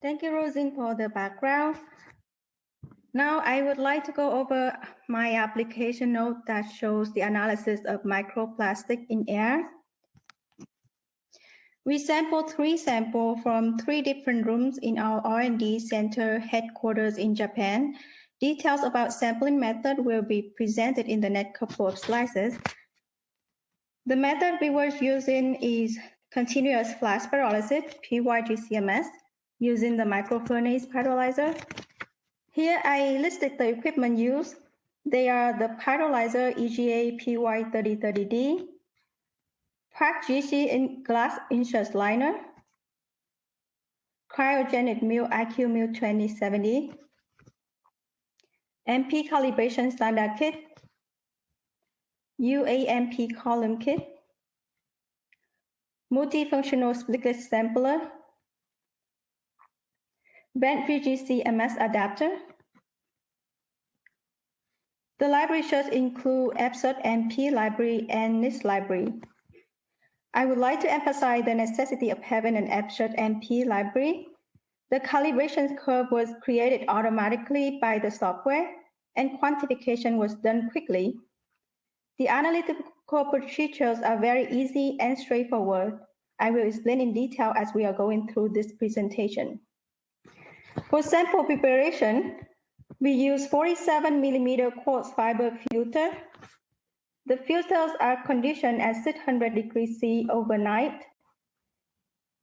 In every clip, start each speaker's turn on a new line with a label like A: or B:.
A: Thank you, Rosin, for the background. Now I would like to go over my application note that shows the analysis of microplastic in air. We sampled 3 samples from 3 different rooms in our R&D center headquarters in Japan. Details about sampling method will be presented in the next couple of slides. The method we were using is continuous flash pyrolysis, PYGCMS, using the microfurnace pyrolyzer. Here I listed the equipment used. They are the pyrolyzer EGA PY3030D, PYROlysis-GC in glass insert liner, cryogenic mill IQ mill 2070, MP calibration standard kit, UAMP column kit, multifunctional split sampler, bent VGC MS adapter. The library should include Absurd MP library and NIST library. I would like to emphasize the necessity of having an Absurd MP library. The calibration curve was created automatically by the software, and quantification was done quickly. The analytical procedures are very easy and straightforward. I will explain in detail as we are going through this presentation. For sample preparation, we use 47 millimeter quartz fiber filter. The filters are conditioned at 600 degrees C overnight.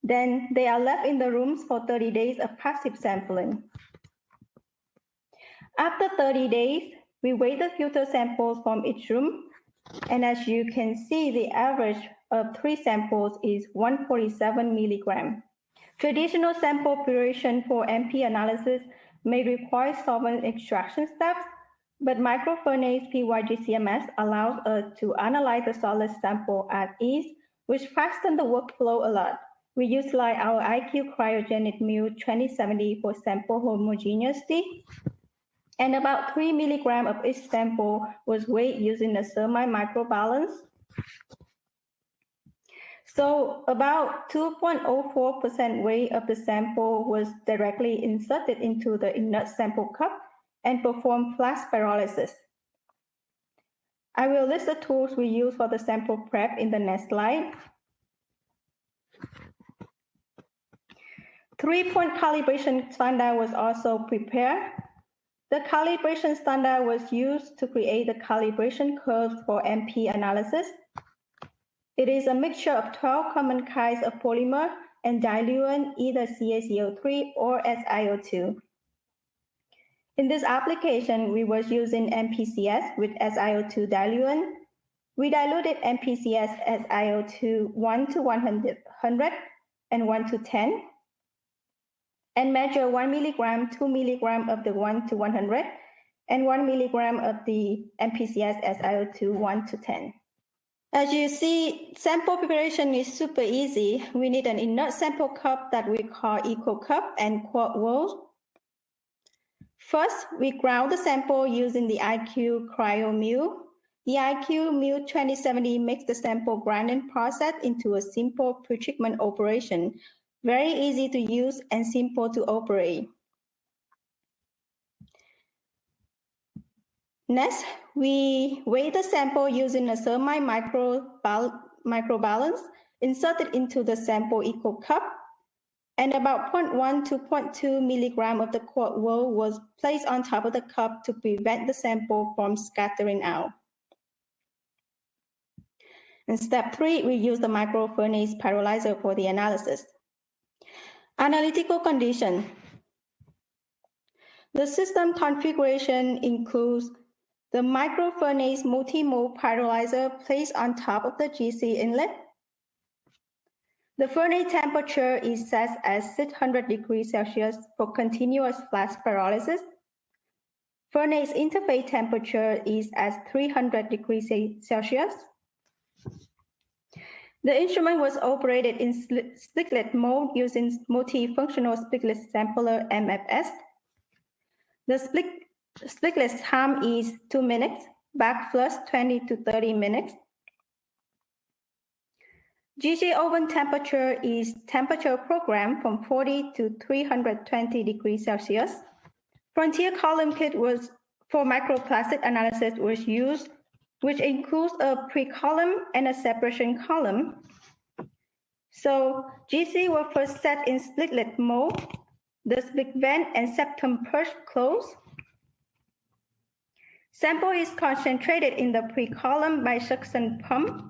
A: Then they are left in the rooms for 30 days of passive sampling. After 30 days, we weigh the filter samples from each room. And as you can see, the average of 3 samples is 147 milligram. Traditional sample preparation for MP analysis may require solvent extraction steps, but microfurnace PYGCMS allows us to analyze the solid sample at ease, which fastens the workflow a lot. We utilize our IQ cryogenic mill 2070 for sample homogeneity, and about 3 milligrams of each sample was weighed using the semi-microbalance. So about 2.04% weight of the sample was directly inserted into the inert sample cup and performed flash pyrolysis. I will list the tools we use for the sample prep in the next slide. 3-point calibration standard was also prepared. The calibration standard was used to create the calibration curves for MP analysis. It is a mixture of 12 common kinds of polymer and diluent, either CaCO3 or SiO2. In this application, we were using MPCS with SiO2 diluent. We diluted MPCS SiO2 1 to 100 and 1 to 10, and measure 1 milligram, 2 milligram of the 1 to 100, and 1 milligram of the MPCS SiO2 1 to 10. As you see, sample preparation is super easy. We need an inert sample cup that we call eco cup and quart wool. First, we ground the sample using the IQ cryo mill. The IQ mill 2070 makes the sample grinding process into a simple pretreatment operation. Very easy to use and simple to operate. Next, we weigh the sample using a semi-microbalance inserted into the sample eco cup, and about 0.1 to 0.2 milligram of the quart wool was placed on top of the cup to prevent the sample from scattering out. In step 3, we use the microfurnace pyrolyzer for the analysis. Analytical condition. The system configuration includes the microfurnace multi-mode pyrolyzer placed on top of the GC inlet. The furnace temperature is set at 600 degrees Celsius for continuous flash pyrolysis. Furnace interface temperature is at 300 degrees Celsius. The instrument was operated in split mode using multifunctional split sampler MFS. The splitless time is 2 minutes, backflush 20 to 30 minutes. GC oven temperature is temperature programmed from 40 to 320 degrees Celsius. Frontier column kit was for microplastic analysis was used, which includes a pre-column and a separation column. So GC was first set in split-lid mold, the big vent and septum purge closed. Sample is concentrated in the pre-column by suction pump.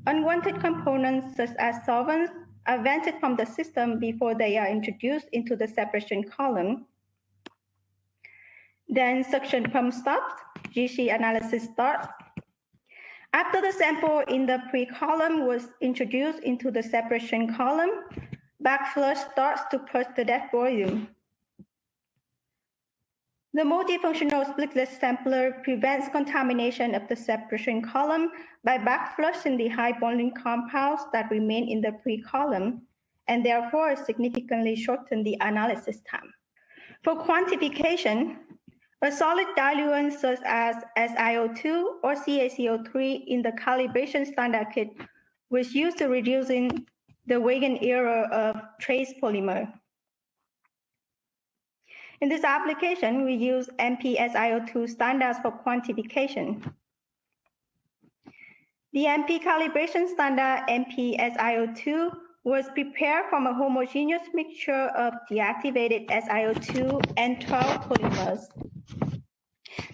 A: Unwanted components such as solvents are vented from the system before they are introduced into the separation column. Then suction pump stops, GC analysis starts. After the sample in the pre-column was introduced into the separation column, backflush starts to purge the dead volume. The multifunctional split-lid sampler prevents contamination of the separation column by backflushing the high bonding compounds that remain in the pre-column, and therefore significantly shorten the analysis time. For quantification, a solid diluent such as SiO2 or CaCO3 in the calibration standard kit was used to reducing the weighing error of trace polymer. In this application, we use MP-SiO2 standards for quantification. The MP calibration standard MP-SiO2 was prepared from a homogeneous mixture of deactivated SiO2 and 12 polymers.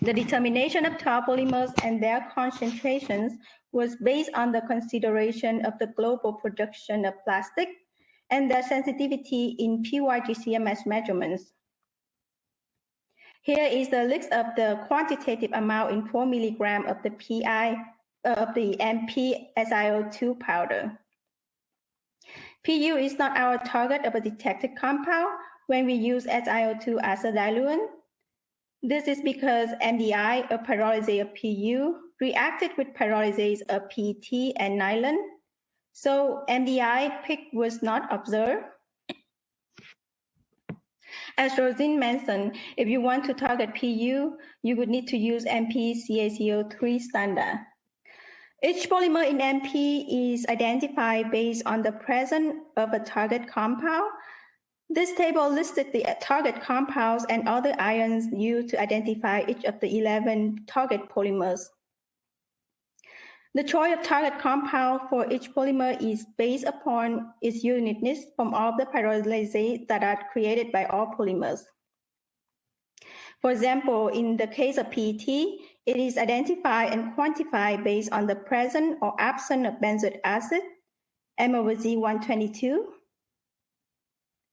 A: The determination of 12 polymers and their concentrations was based on the consideration of the global production of plastic and their sensitivity in PYGCMS measurements. Here is the list of the quantitative amount in 4 milligram of the MP-SiO2 powder. PU is not our target of a detected compound when we use SiO2 as a diluent. This is because MDI, a pyrolyzer of PU, reacted with pyrolyzase of PET and nylon. So MDI peak was not observed. As Rosine mentioned, if you want to target PU, you would need to use MP-CaCO3 standard. Each polymer in MP is identified based on the presence of a target compound. This table listed the target compounds and other ions used to identify each of the 11 target polymers. The choice of target compound for each polymer is based upon its uniqueness from all the pyrolyzases that are created by all polymers. For example, in the case of PET, it is identified and quantified based on the presence or absence of benzoic acid, M/Z122.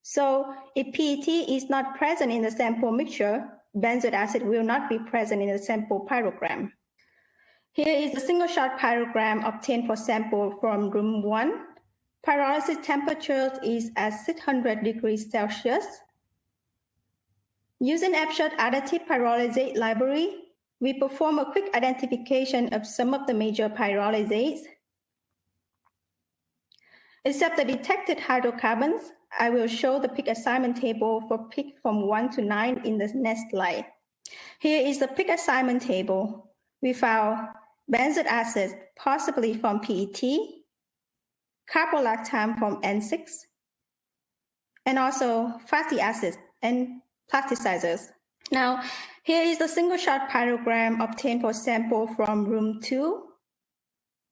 A: So if PET is not present in the sample mixture, benzoic acid will not be present in the sample pyrogram. Here is a single-shot pyrogram obtained for sample from room 1. Pyrolysis temperature is at 600 degrees Celsius. Using F-shot additive pyrolysate library, we perform a quick identification of some of the major pyrolysates. Except the detected hydrocarbons, I will show the peak assignment table for peak from 1 to 9 in the next slide. Here is the peak assignment table. We found benzoic acid, possibly from PET, caprolactam from N6, and also fatty acids and plasticizers. Now, here is the single-shot pyrogram obtained for sample from room 2.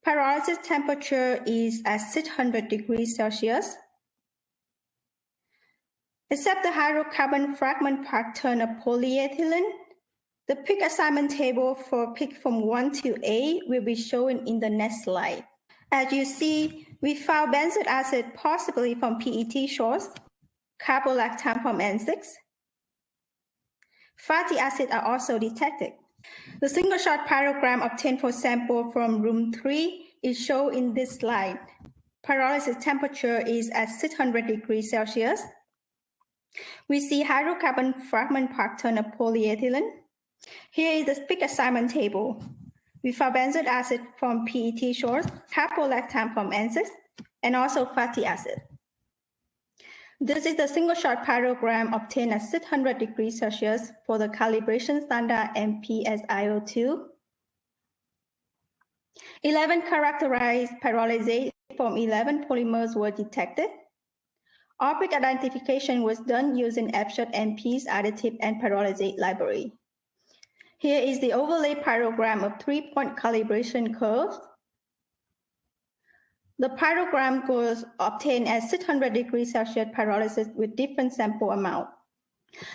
A: Pyrolysis temperature is at 600 degrees Celsius. Except the hydrocarbon fragment pattern of polyethylene, the peak assignment table for peak from 1 to 8 will be shown in the next slide. As you see, we found benzoic acid possibly from PET source, caprolactam from N6. Fatty acids are also detected. The single-shot pyrogram obtained for sample from room 3 is shown in this slide. Pyrolysis temperature is at 600 degrees Celsius. We see hydrocarbon fragment pattern of polyethylene. Here is the peak assignment table. We found benzoic acid from PET source, caprolactam from N6, and also fatty acid. This is the single-shot pyrogram obtained at 600 degrees Celsius for the calibration standard MP-SiO2. 11 characterized pyrolysis from 11 polymers were detected. Orbit identification was done using Abstract MP's additive and pyrolysis library. Here is the overlay pyrogram of 3-point calibration curves. The pyrogram was obtained at 600 degrees Celsius pyrolysis with different sample amount.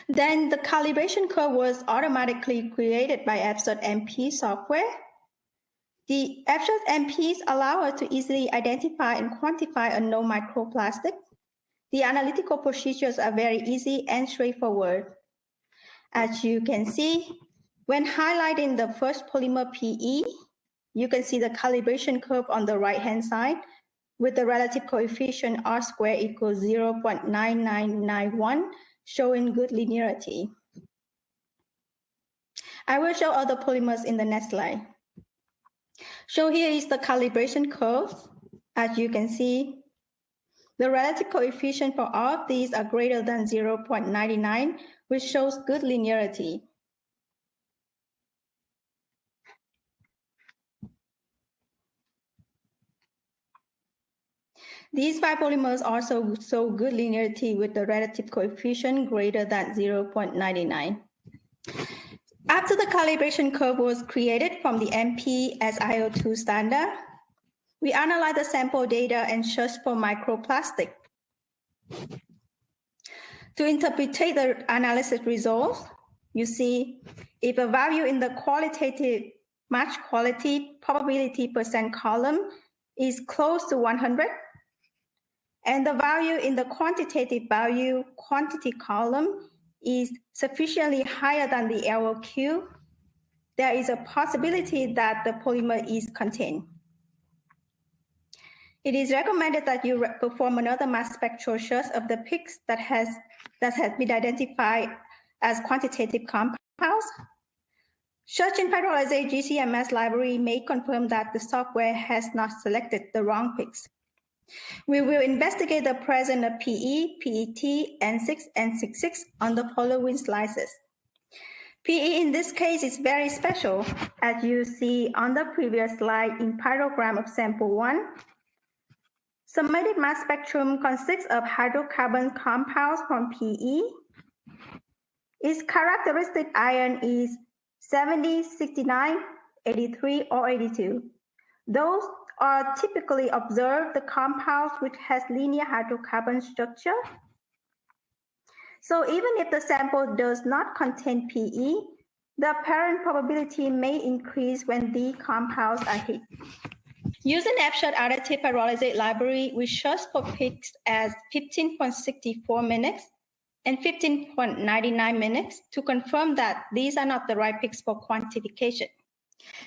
A: Then the calibration curve was automatically created by Abstract MP software. The Abstract MPs allow us to easily identify and quantify unknown microplastics. The analytical procedures are very easy and straightforward. As you can see, when highlighting the first polymer PE, you can see the calibration curve on the right-hand side with the relative coefficient R squared equals 0.9991, showing good linearity. I will show other polymers in the next slide. So here is the calibration curve. As you can see, the relative coefficient for all of these are greater than 0.99, which shows good linearity. These 5 polymers also show good linearity with the relative coefficient greater than 0.99. After the calibration curve was created from the MP SiO2 standard, we analyze the sample data and search for microplastic. To interpret the analysis results, you see if a value in the qualitative match quality probability percent column is close to 100, and the value in the quantitative value quantity column is sufficiently higher than the LOQ, there is a possibility that the polymer is contained. It is recommended that you perform another mass spectral search of the peaks that has been identified as quantitative compounds. Searching Pyrolysis-GC MS library may confirm that the software has not selected the wrong peaks. We will investigate the presence of PE, PET, N6, and N66 on the following slices. PE in this case is very special, as you see on the previous slide in pyrogram of sample 1. Submitted mass spectrum consists of hydrocarbon compounds from PE. Its characteristic ion is 70, 69, 83, or 82. Those are typically observed the compounds which has linear hydrocarbon structure. So even if the sample does not contain PE, the apparent probability may increase when the compounds are hit. Using Abstract additive pyrolysis library, we search for peaks as 15.64 minutes and 15.99 minutes to confirm that these are not the right peaks for quantification.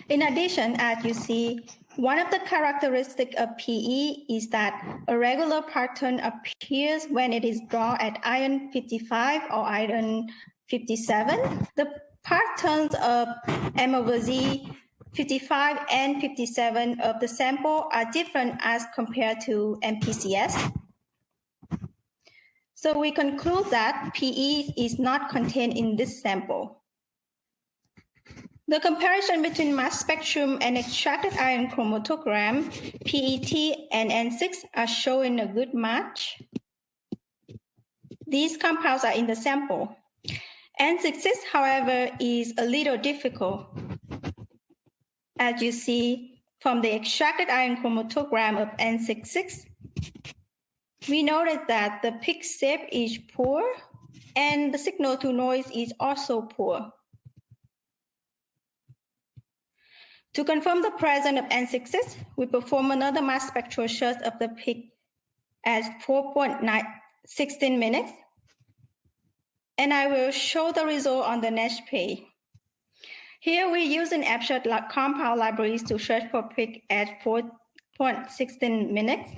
A: In addition, as you see, one of the characteristics of PE is that a regular pattern appears when it is drawn at ion 55 or ion 57. The patterns of M over Z 55 and 57 of the sample are different as compared to MPCS. So we conclude that PE is not contained in this sample. The comparison between mass spectrum and extracted ion chromatogram, PET and N6 are showing a good match. These compounds are in the sample. N66, however, is a little difficult. As you see from the extracted ion chromatogram of N66, we noted that the peak shape is poor and the signal to noise is also poor. To confirm the presence of N66, we perform another mass spectral search of the peak as 4.16 minutes, and I will show the result on the next page. Here we're using Abstract compound libraries to search for peak at 4.16 minutes.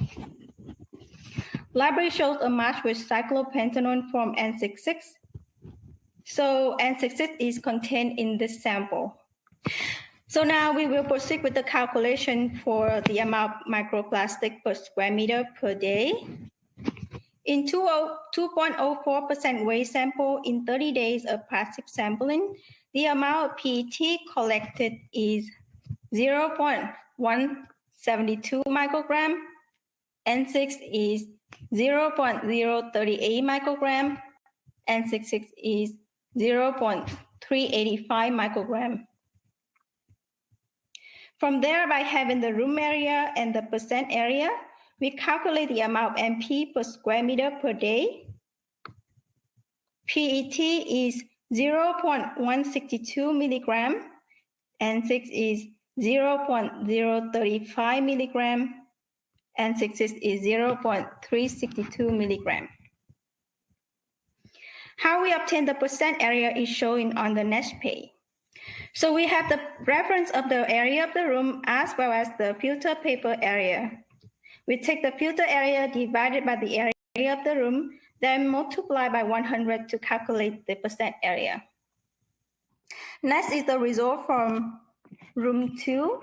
A: Library shows a match with cyclopentanone from N66. So N66 is contained in this sample. So now we will proceed with the calculation for the amount of microplastic per square meter per day. In 2.04% waste sample in 30 days of passive sampling, the amount of PET collected is 0.0 0.172 microgram, N6 is 0.038 microgram, N66 is 0.385 microgram. From there, by having the room area and the percent area, we calculate the amount of MP per square meter per day. PET is 0.162 milligram, N6 is 0.035 milligram, N66 is 0.362 milligram. How we obtain the percent area is shown on the next page. So we have the reference of the area of the room as well as the filter paper area. We take the filter area divided by the area of the room, then multiply by 100 to calculate the percent area. Next is the result from room 2.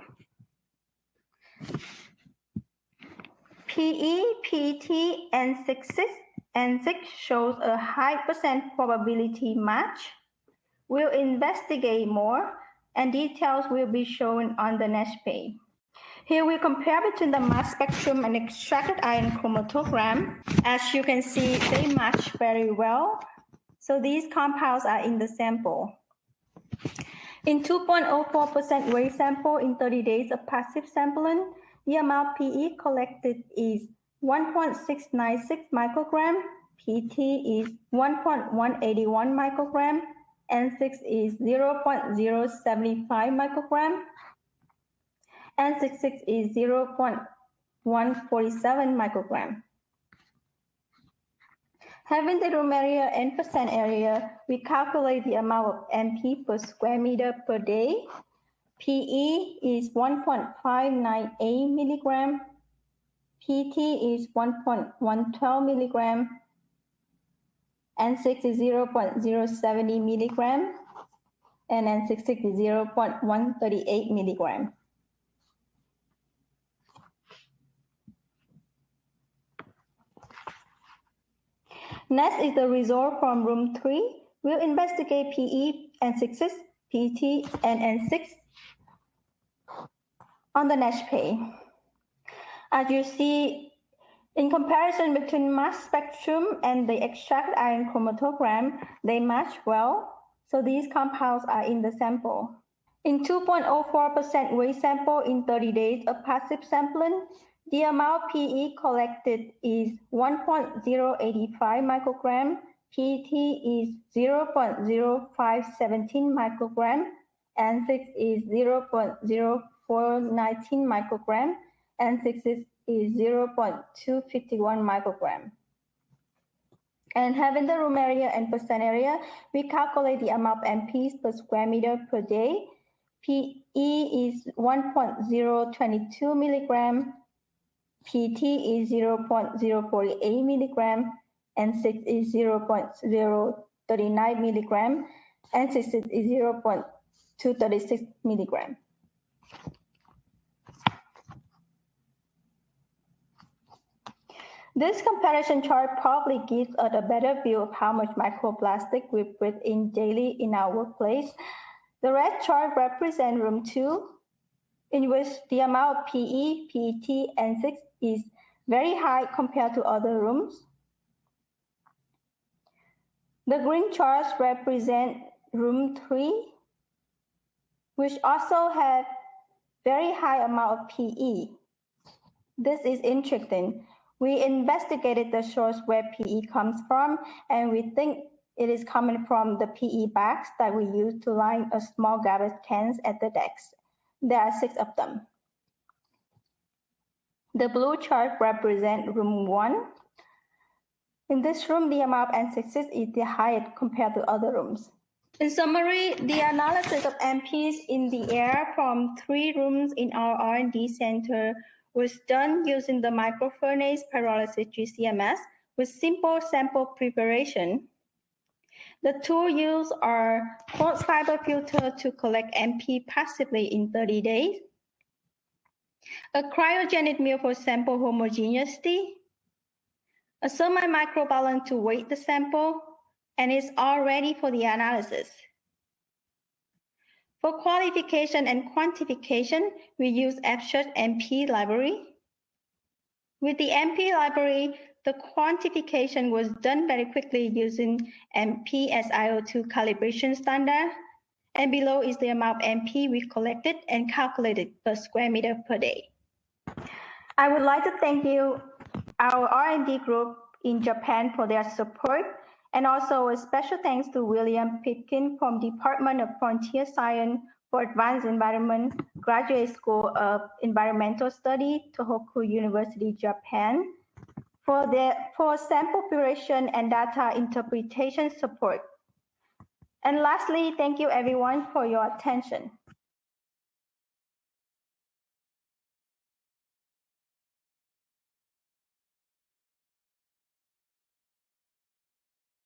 A: PE, PET, and N6 shows a high percent probability match. We'll investigate more, and details will be shown on the next page. Here we compare between the mass spectrum and extracted ion chromatogram. As you can see, they match very well. So these compounds are in the sample. In 2.04% waste sample in 30 days of passive sampling, the amount PE collected is 1.696 microgram, PT is 1.181 microgram, N6 is 0.075 microgram, N66 is 0.147 microgram. Having the room area and percent area, we calculate the amount of MP per square meter per day. PE is 1.598 milligram, PT is 1.112 milligram, N6 is 0.070 milligram, and N66 is 0.138 milligram. Next is the result from room 3. We'll investigate PE, N6, PT, and N6 on the next page. As you see, in comparison between mass spectrum and the extracted ion chromatogram, they match well, so these compounds are in the sample. In 2.04% waste sample in 30 days of passive sampling, the amount PE collected is 1.085 microgram, PT is 0.0517 microgram, N6 is 0.0419 microgram, N6 is 0.251 microgram. And having the room area and percent area, we calculate the amount of MPs per square meter per day. PE is 1.022 milligram, PT is 0.048 milligram, N6 is 0.039 milligram, N6 is 0.236 milligram. This comparison chart probably gives us a better view of how much microplastic we breathe in daily in our workplace. The red chart represents room 2, in which the amount of PE, PET, and N6 is very high compared to other rooms. The green charts represent room 3, which also have very high amount of PE. This is interesting. We investigated the source where PE comes from, and we think it is coming from the PE bags that we use to line a small garbage cans at the decks. There are 6 of them. The blue chart represents room 1. In this room, the amount of N6 is the highest compared to other rooms. In summary, the analysis of MPs in the air from 3 rooms in our R&D center was done using the microfurnace Pyrolysis-GC with simple sample preparation. The tool used are quartz fiber filter to collect MP passively in 30 days, a cryogenic mill for sample homogeneity, a semi-microbalance to weight the sample, and it's all ready for the analysis. For qualification and quantification, we use Abstract MP library. With the MP library, the quantification was done very quickly using MP SiO2 calibration standard. And below is the amount of MP we collected and calculated per square meter per day. I would like to thank you, our R&D group in Japan, for their support, and also a special thanks to William Pitkin from Department of Frontier Science for Advanced Environment, Graduate School of Environmental Study, Tohoku University, Japan, for sample curation and data interpretation support. And lastly, thank you everyone for your attention.